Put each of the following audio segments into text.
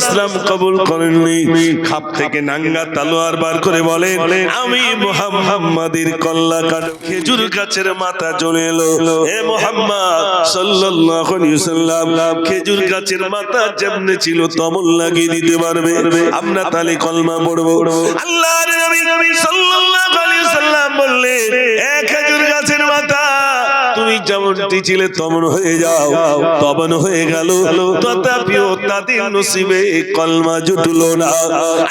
ইসলাম কবুল করেননি। খাপ থেকে নাঙ্গা তলোয়ার বার করে বলেন, আমি মুহাম্মাদের কল্লা কাট। খেজুর গাছের মাথা চলে এলো। হে মুহাম্মদ সাল্লাল্লাহু আলাইহি ওয়াসাল্লাম, খেজুর গাছের মাথা যেমনে ছিল তেমন লাগিয়ে দিতে পারবে? আমরা তাহলে কলমা পড়বো। আল্লাহর নবী সাল্লাল্লাহু আলাইহি ওয়াসাল্লাম বললেন, এ খেজুর গাছের মাথা, তুমি যেমনটি ছিলে তেমন হয়ে যাও। তেমন হয়ে গেল, তথাপিও তাদের নসিবে কলমা জুটলো না।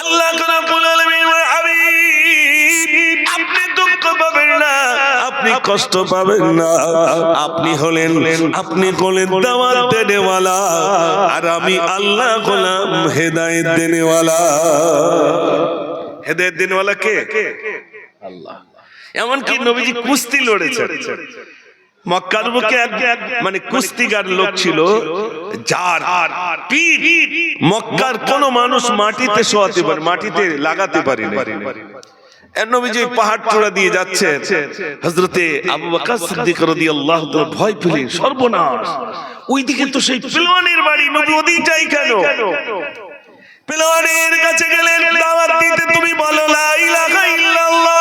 আল্লাহ রাব্বুল আলামিন বলেন, হাবিব, আপনি দুঃখ পাবেন না, আপনি কষ্ট পাবেন না। আপনি হলেন দাওয়াত দেনেওয়ালা, আর আমি আল্লাহ হলাম হেদায়েত দেনেওয়ালা। হেদায়েত দেনেওয়ালা কে? আল্লাহ। এমনকি নবীজি কুস্তি লড়েছেন। মক্কার বুকে মানে কুস্তিগার লোক ছিল, যার পিঠ মক্কার কোন মানুষ মাটিতে শোয়াতে পারে, মাটিতে লাগাতে পারে না। নবীজি পাহাড় চূড়া দিয়ে যাচ্ছে, হযরতে আবু বকর সিদ্দিক রাদিয়াল্লাহু তাআলা ভয় পেলেন, সর্বনাশ, ওইদিকে তো সেই পেলওয়ানের বাড়ি, নবী ওদিক যাই কেন? পেলওয়ানের কাছে গেলেন দাওয়াত দিতে, তুমি বলো লা ইলাহা ইল্লাল্লাহ,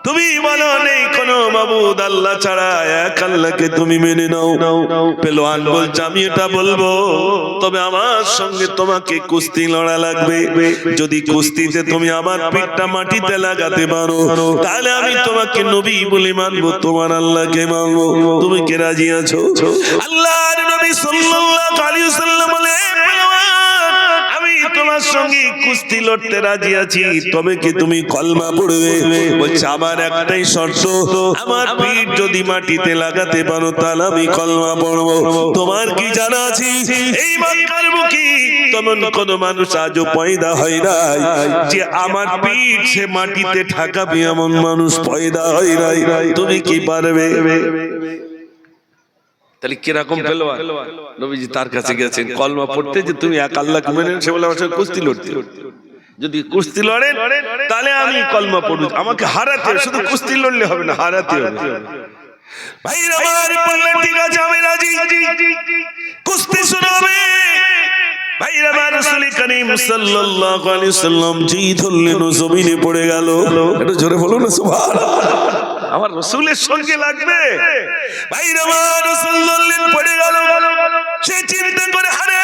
তুমি বলো নেই কোনো মাবুদ আল্লাহ ছাড়া, এক আল্লাহকে তুমি মেনে নাও। পেলওয়ান বলছে, আমি এটা বলবো, তবে আমার সঙ্গে তোমাকে কুস্তি লড়া লাগবে। যদি কুস্তিতে তুমি আমার পিঠটা মাটিতে লাগাতে পারো, তাহলে আমি তোমাকে নবী বলে মানবো, তোমার আল্লাহকে মানবো। তুমি কি রাজি আছো? আল্লাহর নবী সাল্লাল্লাহু আলাইহি ওয়াসাল্লাম বলে, আমি তোমার সঙ্গে কুস্তি লড়তে রাজি আছি, তবে কি তুমি কলমা পড়বে? বলছে, আমার একটাই শর্ত, আমার পিঠ যদি মাটিতে লাগাতে পারো তাহলে আমি কলমা পড়বো। তোমার কি জানা আছে, এই মক্কার বুকে তেমন কোন মানুষ আজও পয়দা হয় নাই যে আমার পিঠ সে মাটিতে ঠেকাবে, এমন মানুষ পয়দা হয় নাই। তুমি কি পারবে? তাহলে কিরকম পেলওয়ান? নবীজি তার কাছে গেছেন কলমা পড়তে, যে তুমি এক আল্লাহকে মেনে, সে বলে আমার সঙ্গে কুস্তি লড়তে। যদি কুস্তি লড়েন তাহলে আমি কলমা পড়ব, আমাকে হারাতে হবে, শুধু কুস্তি লড়লে হবে না, হারাতে হবে। ভাইরা আমার বললেন, ঠিক আছে আমি রাজি, কুস্তি শুরু হবে। ভাইরা আমার রাসূল করিম সাল্লাল্লাহু আলাইহি ওয়াসাল্লাম জি ধরলেন, জমিনে পড়ে গেল। একটু জোরে বলো না সুবহানাল্লাহ। আমার রাসূলের সঙ্গে লাগবে। ভাইরা আমার রাসূল ধরলেন, পড়ে গেল। সে চিন্তা করে, আরে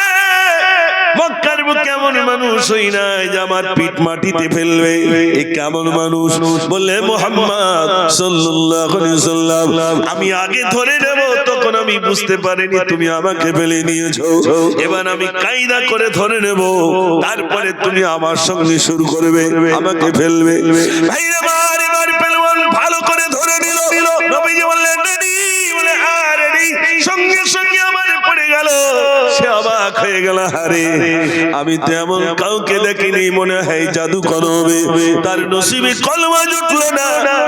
মক্কার বুকে এমন মানুষ হই নাই যে আমার পিঠ মাটিতে ফেলবে, এ কেমন মানুষ? বলে, মুহাম্মদ সাল্লাল্লাহু আলাইহি ওয়াসাল্লাম, আমি আগে ধরে নেব, তখন আমি বুঝতে পারিনি তুমি আমাকে ফেলে নিয়েছো। এবার আমি কায়দা করে ধরে নেব, তারপরে তুমি আমার সঙ্গে শুরু করবে, আমাকে ফেলবে। ভাইরা আমার এবার পেলওয়ান ভালো করে ধরে নিল। নবীজি বললেন, রেডি? বলে, হ্যাঁ রেডি। সঙ্গে সঙ্গে আমার পড়ে গেল। সে অবাক হয়ে গেল, আরে আমি তো এমন কাউকে দেখিনি, মনে হয় জাদু করবে, তার নসিবে কলমা জুটলো না।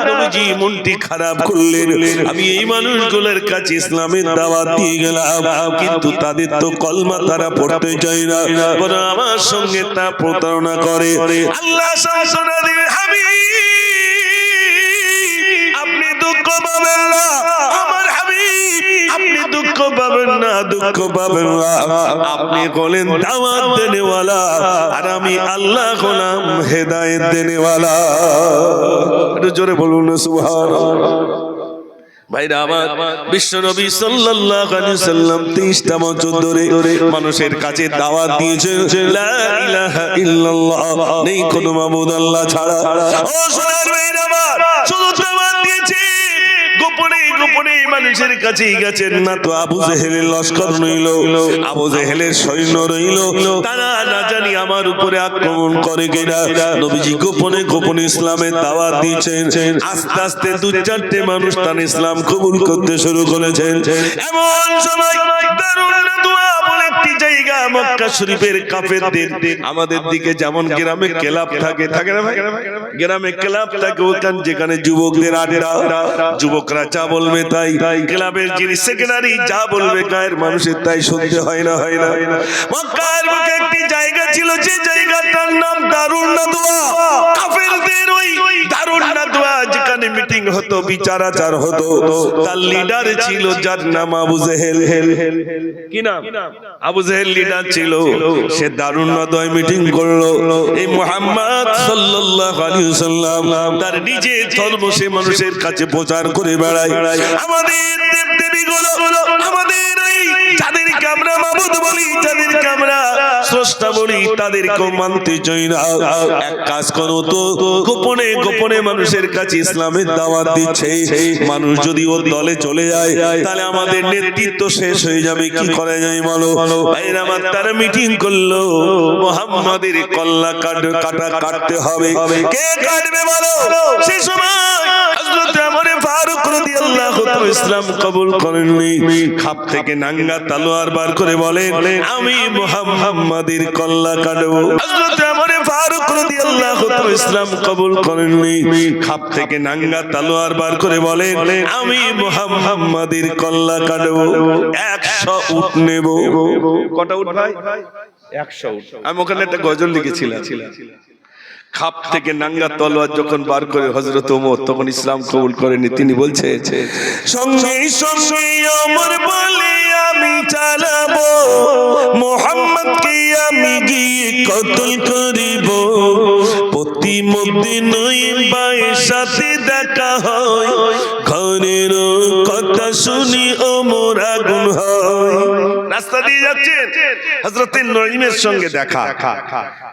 নবীজি মনটি খারাপ করলেন, আমি এই মানুষগুলোর কাছে ইসলামের দাওয়াত দিয়ে গেলাম, কিন্তু তাদের তো কলমা তারা পড়তে চায় না, বরং আমার সঙ্গে তা প্রতারণা করে। আল্লাহ শাসনা দিবেন, হাবিব আপনি দুঃখ পাবেন না, আমার হাবিব আপনি দুঃখ পাবেন না, দুঃখ পাবেন না। আপনি বলেন দাওয়াত দেনেওয়ালা, আর আমি আল্লাহ হলাম হেদায়েত দেনেওয়ালা। একটু জোরে বলুন না সুবহানাল্লাহ। ভাইরা আমার, বিশ্ব নবী সাল্লাল্লাহু আলাইহি ওয়াসাল্লাম 30টা বছর ধরে মানুষের কাছে দাওয়াত দিয়েছেন, লা ইলাহা ইল্লাল্লাহ, নেই কোনো মাবুদ আল্লাহ ছাড়া। ও সোনার ভাইরা আমার, শুধু দাওয়াত দিয়েছে, গোপনে গোপনে মানুষের কাছে গেছেন না। তো আবু জেহেলের লস্কর রইল, আবু জেহেলের সৈন্য রইল, তারা না জানি আমার উপরে আক্রমণ করে কিনা। নবীজি গোপনে গোপনে ইসলামের দাওয়াত দিয়েছেন। আস্তে আস্তে 2-4টে মানুষ তার ইসলাম কবুল করতে শুরু করেছেন। এমন সময় দারুন নাদওয়া বলে একটি জায়গা, মক্কা শরীফের কাফেরদের, আমাদের দিকে যেমন গ্রামে ক্লাব থাকে, থাকে না ভাই? গ্রামে ক্লাব থাকে, ওখান যেখানে যুবকদের আড্ডা, যুবকরা যা বলবে তাই, ক্লাবের যিনি সেক্রেটারি যা বলবে গায়ের মানুষের তাই শুনতে হয় না, হয় না। মক্কার বুকে একটি জায়গা ছিল, যে জায়গাটার নাম দারুন নাদওয়া। কাফেরদের ওই দারুন নাদওয়া, যেখানে ময়দানে মিটিং হতো, বিচার আচার হতো, তার লিডার ছিল যার নাম আবু জেহেল। কি নাম? আবু জেহেল লিডার ছিল। সে দারুন নদয় মিটিং করলো। এই মুহাম্মদ সাল্লাল্লাহু আলাইহি ওয়াসাল্লাম তার নিজে ধর্ম সে মানুষের কাছে প্রচার করে বেড়ায়। আমাদের দেবদেবীগুলো, আমাদের যাদেরকে আমরা মাবুদ বলি, যাদেরকে আমরা স্রষ্টা বলি, তাদেরকে মানতে চাই না। এক কাজ করো তো, গোপনে গোপনে মানুষের কাছে ইসলামের দাওয়াত দিচ্ছে। মানুষ যদি ওর দলে চলে যায় তাহলে আমাদের নেতৃত্ব শেষ হয়ে যাবে। কি করে যায় বলো? ভাইরা আমার, তারা মিটিং করলো, মুহাম্মাদের কল্লা কাটতে হবে। কে কাটবে বলো? সেই সময় হযরত ওমর ফারুক রাদিয়াল্লাহু তাআলা ইসলাম কবুল করেননি। খাপ থেকে নাঙ্গা তলোয়ার বার করে বলেন, আমি মুহাম্মাদের কল্লা কাটবো। হযরত ওমর ফারুক রাদিয়াল্লাহু তাআলা ইসলাম কবুল করেননি। খাপ থেকে নাঙ্গা তলোয়ার বার করে বলেন, আমি মুহাম্মাদের কল্লা কাটবো। 100 উট নেব। কটা উট ভাই? 100 উট। আমি ওখানে একটা গজল লিখেছিলাম। খাপ থেকে নাঙ্গা তলোয়ার যখন বার করে হযরত ওমর, তখন ইসলাম কবুল করেনি। তিনি বলছে, সঙ্গে সঙ্গে ওমর বলে, আমি চালাবো মুহাম্মদকে, আমি গিয়ে কতল করিব। প্রতিমধ্যে নইবায়ের সাথে দেখা হয়, ঘরের কথা শুনি ওমর আগুন হয়। রাস্তা দিয়ে যাচ্ছেন, হযরত নঈমের সঙ্গে দেখা।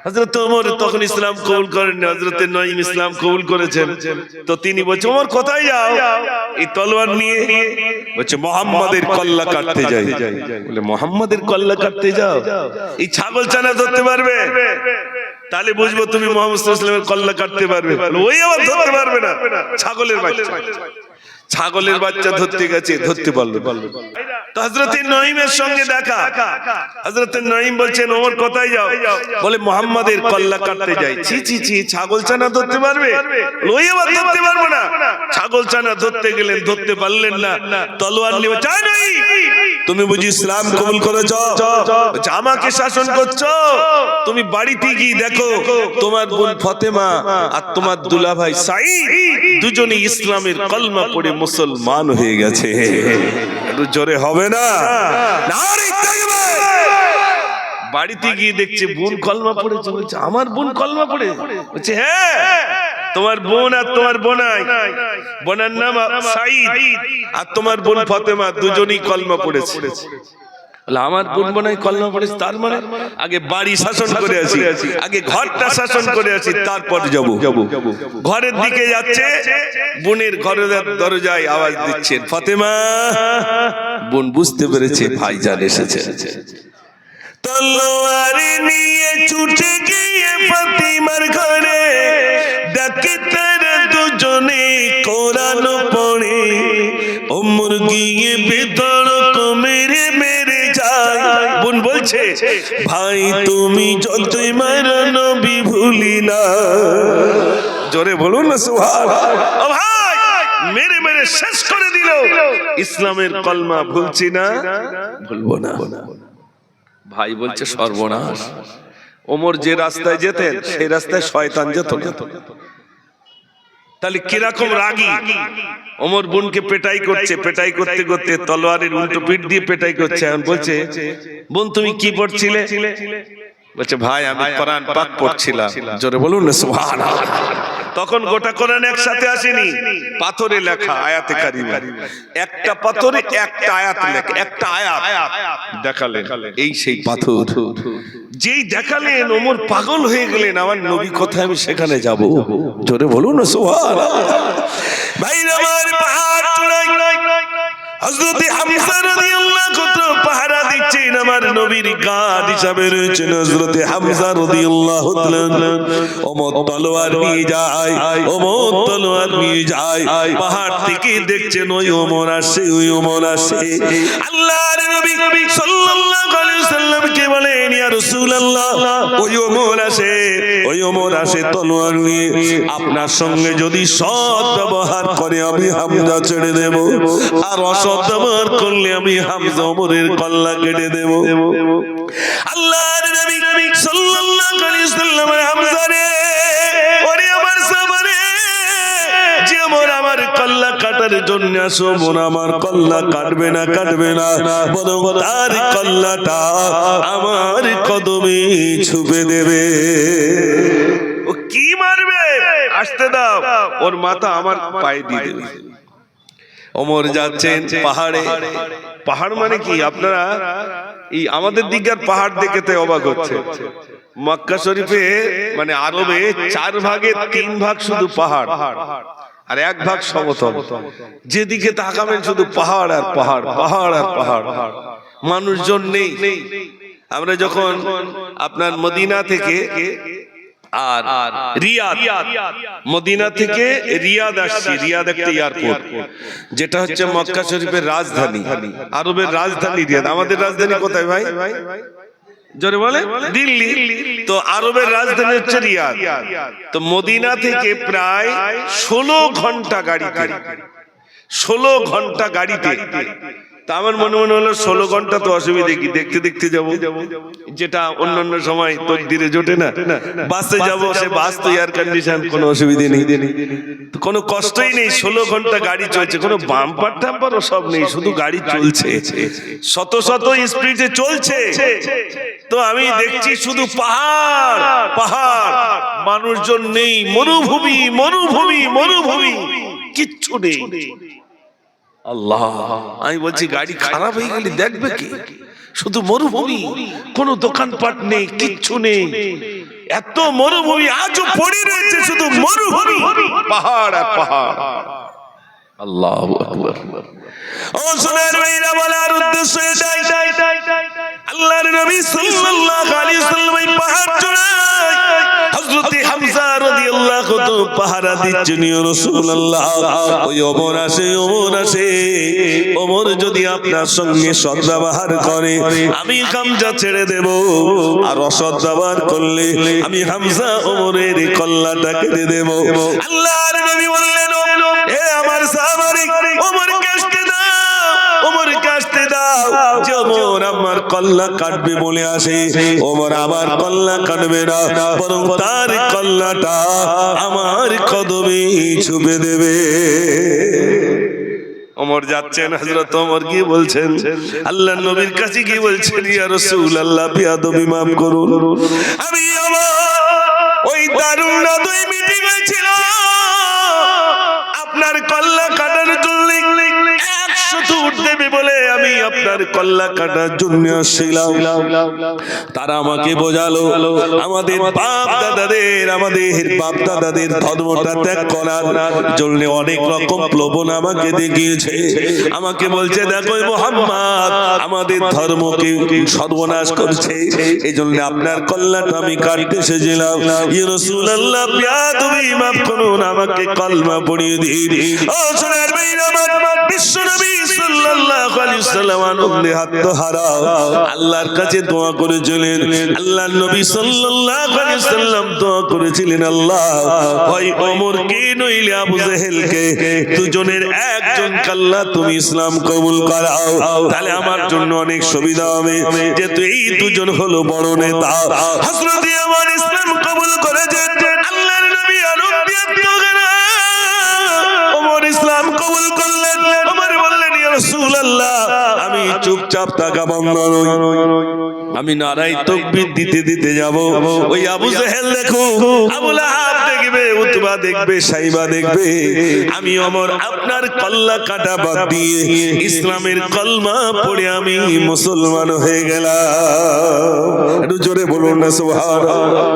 হযরত ওমর তখন ইসলাম কবুল করেননি, হযরত নঈম ইসলাম কবুল করেছেন। তো তিনি বলছে, ওমর কোথায় যাও? এই তলোয়ার নিয়ে। বলছে, মুহাম্মাদের কল্লা কাটতে যাই। বলে, মুহাম্মাদের কল্লা কাটতে যাও? এই ছাগল ছানা ধরতে পারবে? তাহলে বুঝবো তুমি মুহাম্মদ সাল্লাল্লাহু আলাইহি ওয়াসাল্লামের কল্লা কাটতে পারবে। ওই আবার ধরতে পারবে না, ছাগলের বাচ্চা। ছাগলের বাচ্চা ধরতে গেছে, ধরতে পারলো। তো হযরত নঈমের সঙ্গে দেখা। হযরত নঈম বলছেন, ওমর কোথায় যাও? বলে, মুহাম্মাদের কল্লা কাটতে যাই। ছি ছি ছি, ছাগল ছানা ধরতে পারবে? ওই আবার ধরতে পারবে না। ছাগল ছানা ধরতে গেলেন, ধরতে পারলেন না। তলোয়ার নিয়ে, চাই নাই তুমি বুঝি ইসলাম কবুল করেছো? আমাকে শাসন করছো? তুমি বাড়িতে গিয়ে দেখো, তোমার বোন ফাতেমা আর তোমার দুলাভাই সাঈদ দুজনেই ইসলামের কলমা পড়ে মুসলমান হয়ে গেছে। একটু জোরে হবে না? নারে তাকবীর! বাড়িতে গিয়ে দেখছে বোন কলমা পড়েছে। বলছে, আমার বোন কলমা পড়ে? বলছে, হ্যাঁ, তোমার বোন আর তোমার বোনাই, বোনের নাম সাঈদ আর তোমার বোন ফাতেমা দুজনেই কলমা পড়েছে। আমার বোন বোনাই কলমা পড়েছে, তার মানে আগে বাড়ি শাসন করে আছি, আগে ঘরটা শাসন করে আছি, তারপর যাব। ঘরের দিকে যাচ্ছে, বোনের ঘরের দরজায় আওয়াজ দিচ্ছেন, ফাতেমা। বোন বুঝতে পেরেছে ভাইজান এসেছে। তলোয়ার নিয়ে ছুটে গিয়ে ফাতিমার ঘরে, ডাকে তারা দুজনে কোরআন পড়ে। ওমর গিয়ে বেধড়ক মেরে মেরে যায়। বোন বলছে, ভাই তুমি যতই মারো নবী ভুলি না। জোরে বলুন না সুবহানাল্লাহ। ও ভাই, মেরে মেরে শেষ করে দিল। ইসলামের কলমা ভুলছি না, ভুলবো না। ভাই বলছে, সর্বনাশ। ওমর যে রাস্তায় যেতেন সেই রাস্তায় শয়তান যেত না। তাহলে কিরকম রাগী। ওমর বোনকে পেটাই করছে, পেটাই করতে করতে তলোয়ারের উল্টো পিঠ দিয়ে পেটাই করছে। এখন বলছে, বোন তুমি কি পড়ছিলে? বলছে, ভাই আমি কোরআন পাক পড়ছিলাম। জোরে বলুন না সুবহানাল্লাহ। তখন গোটা কোরআন একসাথে আসেনি, পাথরে লেখা আয়াতে কারিমা। একটা পাথরে একটা আয়াত লেখা, একটা আয়াত দেখালেন, এই সেই পাথর। যেই দেখালেন ওমর পাগল হয়ে গেলেন, আমার নবী কোথায়, আমি সেখানে যাব। জোরে বলুন না সুবহানাল্লাহ। ভাইরা আমার, পাহাড় চূড়ায় হযরত হামজা রাদিয়াল্লাহু তাআলা পাহারা দিচ্ছেন। আমার নবীর গার্ড হিসাবে রয়েছেন হযরত হামজা রাদিয়াল্লাহু তাআলা। ওমর তলোয়ার নিয়ে যায়, ওমর তলোয়ার নিয়ে যায়। পাহাড় থেকে দেখছেন ওই ওমর আসে, ওই ওমর আসে। আল্লাহর নবী সাল্লাল্লাহু আলাইহি ওয়াসাল্লামকে বলেন, ইয়া রাসূলুল্লাহ, ওই ওমর আসে, ওই ওমর আসে তলোয়ার নিয়ে। আপনার সঙ্গে যদি সৎ ব্যবহার করে আমি হামজা ছেড়ে দেব, আর অসৎ ব্যবহার করলে আমি হামজা ওমরের কল্লা কেটে দেব। আল্লাহর নবী সাল্লাল্লাহু আলাইহি ওয়াসাল্লাম, হামজা রে, ওরে আমার সাবরে, যে ওমর কাটার জন্য আসো, মন আমার কল্লা কাটবে না, কাটবে না, বরং তার কল্লাটা আমার কদমে ছুপে দেবে। ও কি মারবে, আসতে দাও, ওর মাথা আমার পায়ে দিয়ে দেবে। ওমর যাচ্ছেন পাহাড়ে। পাহাড় মানে কি, আপনারা এই আমাদের দিকের পাহাড় দেখে তো অবাক হচ্ছে। মক্কা শরীফে মানে আরবে 4 ভাগে 3 ভাগ শুধু পাহাড় আর 1 ভাগ সমতল। যেদিকে তাকাবেন শুধু পাহাড় আর পাহাড়, পাহাড় আর পাহাড়, মানুষজন নেই। আমরা যখন আপনার মদিনা থেকে আর রিয়াদ, মদিনা থেকে রিয়াদ আসছি, রিয়াদ একটা এয়ারপোর্ট, যেটা হচ্ছে মক্কা শরীফের রাজধানী, আরবের রাজধানী রিয়াদ। আমাদের রাজধানী কোথায় ভাই? জোরে বলে, দিল্লি। তো আরবের রাজধানী হচ্ছে রিয়াদ। তো মদিনা থেকে প্রায় 16 ঘন্টা গাড়িতে, 16 ঘন্টা গাড়িতে। তা আমার মনে হলো 16 ঘন্টা তো অসুবিধে কি, দেখতে দেখতে যাবো, যেটা অন্যান্য সময় তকদিরে জোটে না। বাসে যাব, সে বাস তো এয়ার কন্ডিশন, কোনো অসুবিধে নেই, কোনো কষ্টই নেই। 16 ঘন্টা গাড়ি চলছে, কোনো বাম্পার টাম্পারও সব নেই, শুধু গাড়ি চলছে, শত শত স্পিডে চলছে। তো আমি দেখছি শুধু পাহাড় পাহাড়, মানুষজন নেই, মরুভূমি মরুভূমি মরুভূমি, কিচ্ছু নেই। আল্লাহ, আমি বলছি গাড়ি খারাপ হয়ে গেলে দেখবে কি, শুধু মরুভূমি, কোনো দোকানপাট নেই, কিচ্ছু নেই, এত মরুভূমি আজও পড়ে রয়েছে, শুধু মরুভূমি, পাহাড় আর পাহাড়। আল্লাহু আকবার। ও সোনার ভাইরা, বলার উদ্দেশ্য এটাই, আল্লাহর নবী সাল্লাল্লাহু আলাইহি ওয়াসাল্লাম এই পাহাড় চড়ায় হযরত হামজা রাদিয়াল্লাহু তাআলা পাহারা দিচ্ছেন। ইয়া রাসূলুল্লাহ, ওই ওমর আসে, ওমর আসে, ওমর যদি আপনার সঙ্গে সদ্ব্যবহার করে আমি হামজা ছেড়ে দেব, আর অসদ্ব্যবহার করলে আমি হামজা ওমরের কল্লাটা কেটে দেব। আল্লাহর নবী বললেন, এ আমার সাহাবারে, ওমরকে আসতে দাও, ওমরকে আসতে দাও। যে ওমর আমার কল্লা কাটবে বলে আসে, ওমর আমার কল্লা কাটবে না, বরং তার কল্লাটা আমার কদমে ছুপে দেবে। ওমর যাচ্ছেন, হযরত ওমর কি বলছেন, আল্লাহর নবীর কাছে কি বলছেন, ইয়া রাসূলুল্লাহ, বিয়াদবি মাফ করুন, আমি আমার ওই দারুণ নদী মিটিং হয়েছিল, আপনার কল্লা কাটার জন্য 100 উট দেবে বলে আমি আপনার কল্লা কাটার জন্য আসছিলাম। তারা আমাকে বোঝালো আমাদের বাপ দাদাদের ধর্মটা ত্যাগ করার জন্য অনেক রকম প্রলোভন আমাকে দেখিয়েছে। আমাকে বলছে, দেখো মুহাম্মদ আমাদের ধর্মকে সর্বনাশ করছে, এই জন্য আপনার কল্লাটা আমি কাটতে এসেছিলাম। ইয়া রাসূলুল্লাহ, বিয়াদবি মাফ করুন, আমাকে কলমা পড়িয়ে দিন। ও সোনার ভাইরা, আমার বিশ্বনবী সাল্লাল্লাহু আলাইহি ওয়াসাল্লাম আনন্দে আত্মহারা আল্লাহর কাছে দোয়া করেছিলেন। আল্লাহর নবী সাল্লাল্লাহু আলাইহি ওয়াসাল্লাম দোয়া করেছিলেন, আল্লাহ হয় ওমরকে নইলে আবু জেহেলকে, দুজনের একজন আল্লাহ তুমি ইসলাম কবুল করাও, তাহলে আমার জন্য অনেক সুবিধা হবে, যেহেতু এই দুজন হলো বড় নেতা। হযরত ওমর ইসলাম কবুল করেছেন। আল্লাহর নবী আনন্দে আত্মহারা ওমর ইসলাম কবুল করলেন। ওমর বললেন, ইয়া রাসূলুল্লাহ, আমি চুপচাপ থাকা বন্ধ নই, আমি নারায়ে তাকবীর দিতে দিতে যাব। ওই আবু জেহেল দেখো, আবু লাহাব দেখবে, উতবা দেখবে, সাইবা দেখবে, আমি ওমর আপনার কল্লা কাটা বাদ দিয়ে ইসলামের কলমা পড়ে আমি মুসলমান হয়ে গেলাম। একটু জোরে বলুন না সুবহানাল্লাহ।